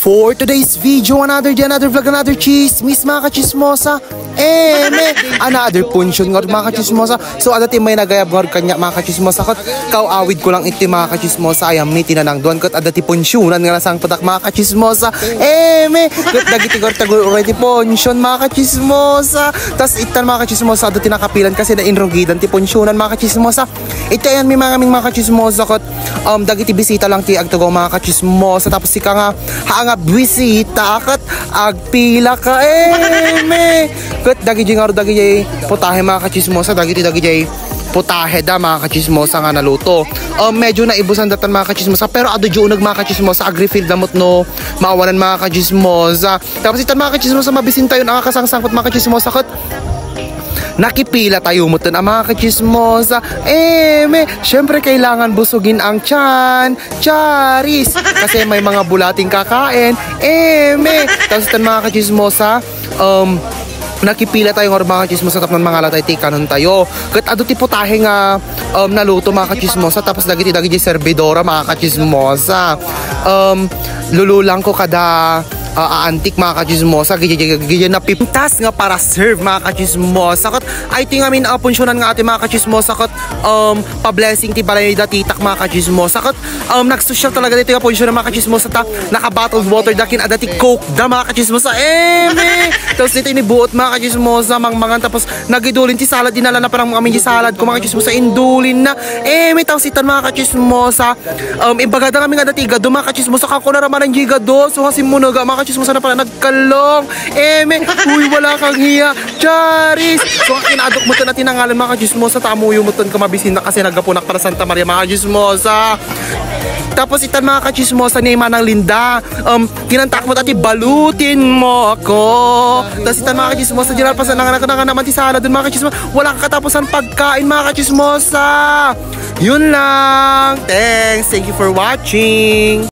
For today's video, another vlog, another chismis mga kachismosa. Another punchon nga mga kachismosa. So adati may nagayab nga kanya mga kachismosa. Kau awid ko lang iti mga kachismosa. Ayam may tinanang doon kat adati punsyonan nga nasang patak mga kachismosa. Kat dagitigor tagol already punchon mga kachismosa. Tas itan mga kachismosa adati nakapilan kasi na inrogidan ti punsyonan mga kachismosa. Ito yan may mga kachismosa kat dagiti bisita lang ti agtugaw mga kachismosa. Tapos ika nga haanga bisita kat agpila ka kat dagiti nga dagiti putahe mga kachismosa dagiti putahe da mga kachismosa nga naluto. Medyo naibusan datan mga kachismosa pero ado unag mga kachismosa agri-field damot no maawanan mga kachismosa. Tapos itan mga kachismosa mabisin tayo ang kasangsangkot mga kachismosa kat nakipila tayo mo ang mga kachismosa. Syempre kailangan busugin ang tiyan, charis, kasi may mga bulating kakain. Tapos itan mga kachismosa nakipila tayo ng mga kachismosa tapos mga latay tikanon tayo. Kat ado ti putahe nga naluto mga kachismosa tapos dagiti servidora mga kachismosa. Lululang ko kada antik mga kachismosa gigi na piptas nga para serve mga kachismosa kat I think amin punsyonan nga ati mga kachismosa kat pa-blessing ti balay da titak mga kachismosa kat nagsosyal talaga dito nga punsyonan mga kachismosa ta naka bottled water dakin adati coke da mga kachismosa. Tapos dito inibuot mga kachismosa mangmangan tapos nagidulin ti salad dinala na parang amin ti salad ko mga kachismosa indulin na may tapos itan mga kachismosa imbagada kami nga dati gado mga kachismosa kako na raman ang gigado so hasim mo naga mga kachismosa na pala nagkalong. Uy wala kang hiya charis. So kinadok mo to na tinangalan mga kachismosa tamuyo mo ton kamabisin na kasi nagapunak para Santa Maria mga kachismosa. Tapos itan mga kachismosa ni Manang Linda kinantak mo tati balutin mo ako. Tapos itan mga kachismosa dyan pasan nanganak naman ti salad dun mga kachismosa wala katapusan pagkain mga kachismosa. Yun lang. Thank you for watching.